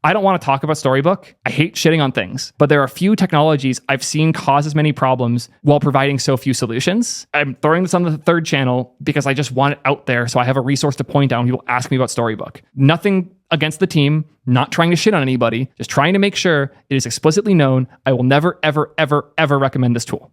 I don't want to talk about Storybook. I hate shitting on things, but there are a few technologies I've seen cause as many problems while providing so few solutions. I'm throwing this on the third channel because I just want it out there so I have a resource to point out when people ask me about Storybook. Nothing against the team, not trying to shit on anybody, just trying to make sure it is explicitly known. I will never, ever, ever, ever recommend this tool.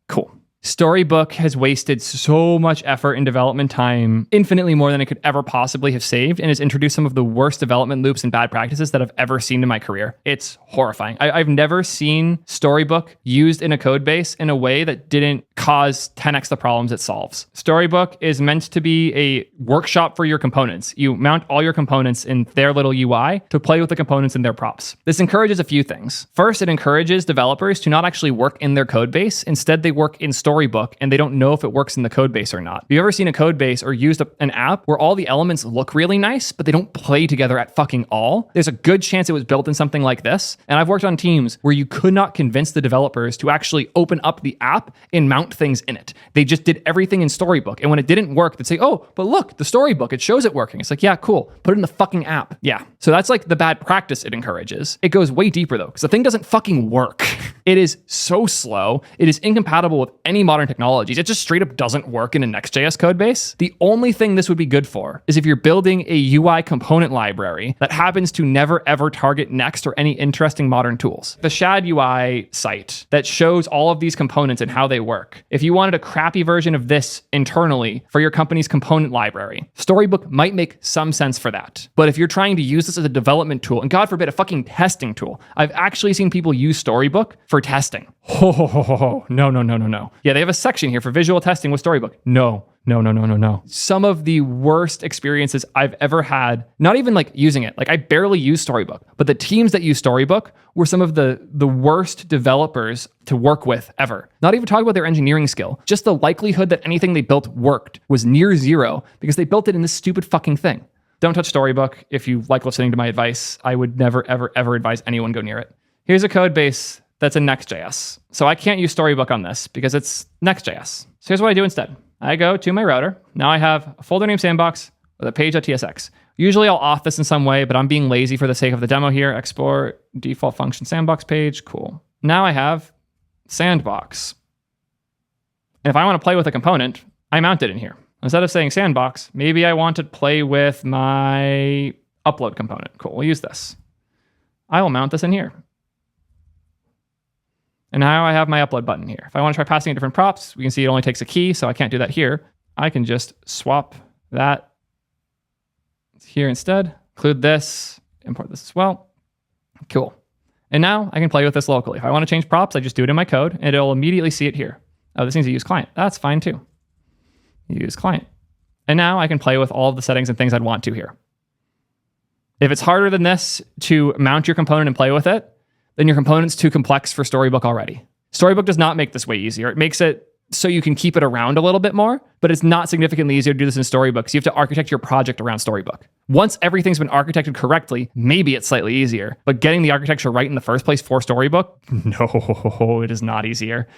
Cool. Storybook has wasted so much effort and development time, infinitely more than it could ever possibly have saved, and has introduced some of the worst development loops and bad practices that I've ever seen in my career. It's horrifying. I've never seen Storybook used in a code base in a way that didn't cause 10x the problems it solves. Storybook is meant to be a workshop for your components. You mount all your components in their little UI to play with the components and their props. This encourages a few things. First, it encourages developers to not actually work in their code base. Instead, they work in Storybook and they don't know if it works in the code base or not. Have you ever seen a code base or used an app where all the elements look really nice, but they don't play together at fucking all? There's a good chance it was built in something like this. And I've worked on teams where you could not convince the developers to actually open up the app and mount things in it. They just did everything in Storybook. And when it didn't work, they'd say, oh, but look, the Storybook, it shows it working. It's like, yeah, cool. Put it in the fucking app. Yeah. So that's like the bad practice it encourages. It goes way deeper though, because the thing doesn't fucking work. It is so slow. It is incompatible with any modern technologies. It just straight up doesn't work in a Next.js code base. The only thing this would be good for is if you're building a UI component library that happens to never ever target Next or any interesting modern tools. The Shad UI site that shows all of these components and how they work. If you wanted a crappy version of this internally for your company's component library, Storybook might make some sense for that. But if you're trying to use this as a development tool, and God forbid, a fucking testing tool, I've actually seen people use Storybook for testing. No. Yeah, they have a section here for visual testing with Storybook. No. Some of the worst experiences I've ever had, not even like using it. Like I barely use Storybook, but the teams that use Storybook were some of the worst developers to work with ever. Not even talking about their engineering skill. Just the likelihood that anything they built worked was near zero because they built it in this stupid fucking thing. Don't touch Storybook. If you like listening to my advice, I would never, ever, ever advise anyone go near it. Here's a code base that's in Next.js. So I can't use Storybook on this because it's Next.js. So here's what I do instead. I go to my router. Now I have a folder named Sandbox with a page.tsx. Usually I'll auth this in some way, but I'm being lazy for the sake of the demo here. Export default function Sandbox page. Cool. Now I have Sandbox. And if I want to play with a component, I mount it in here. Instead of saying Sandbox, maybe I want to play with my upload component. Cool, we'll use this. I will mount this in here. And now I have my upload button here. If I want to try passing in different props, we can see it only takes a key, so I can't do that here. I can just swap that here instead, include this, import this as well. Cool. And now I can play with this locally. If I want to change props, I just do it in my code, and it'll immediately see it here. Oh, this needs to use client. That's fine too. Use client. And now I can play with all of the settings and things I'd want to here. If it's harder than this to mount your component and play with it, then your component's too complex for Storybook already. Storybook does not make this way easier. It makes it so you can keep it around a little bit more, but it's not significantly easier to do this in Storybook because you have to architect your project around Storybook. Once everything's been architected correctly, maybe it's slightly easier, but getting the architecture right in the first place for Storybook, no, it is not easier.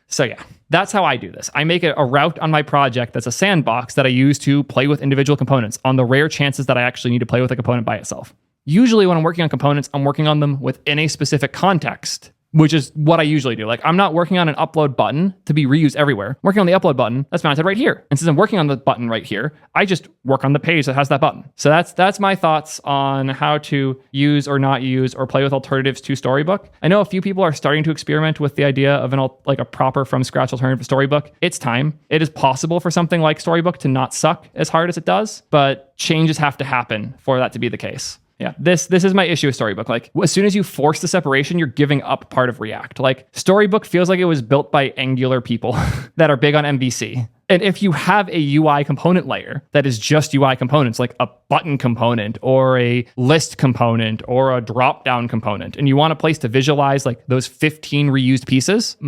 So yeah, that's how I do this. I make a route on my project that's a sandbox that I use to play with individual components on the rare chances that I actually need to play with a component by itself. Usually when I'm working on components, I'm working on them within a specific context, which is what I usually do. Like I'm not working on an upload button to be reused everywhere. I'm working on the upload button that's mounted right here. And since I'm working on the button right here, I just work on the page that has that button. So that's my thoughts on how to use or not use or play with alternatives to Storybook. I know a few people are starting to experiment with the idea of a proper from scratch alternative to Storybook. It's time. It is possible for something like Storybook to not suck as hard as it does, but changes have to happen for that to be the case. Yeah, this is my issue with Storybook. Like, as soon as you force the separation, you're giving up part of React. Like, Storybook feels like it was built by Angular people that are big on MVC. And if you have a UI component layer that is just UI components, like a button component or a list component or a drop-down component, and you want a place to visualize like those 15 reused pieces,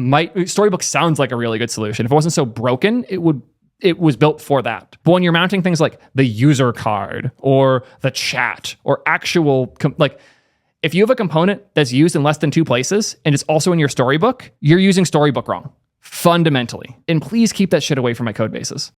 Storybook sounds like a really good solution. If it wasn't so broken, it was built for that. But when you're mounting things like the user card or the chat or actual, if you have a component that's used in less than 2 places and it's also in your Storybook, you're using Storybook wrong, fundamentally. And please keep that shit away from my code bases.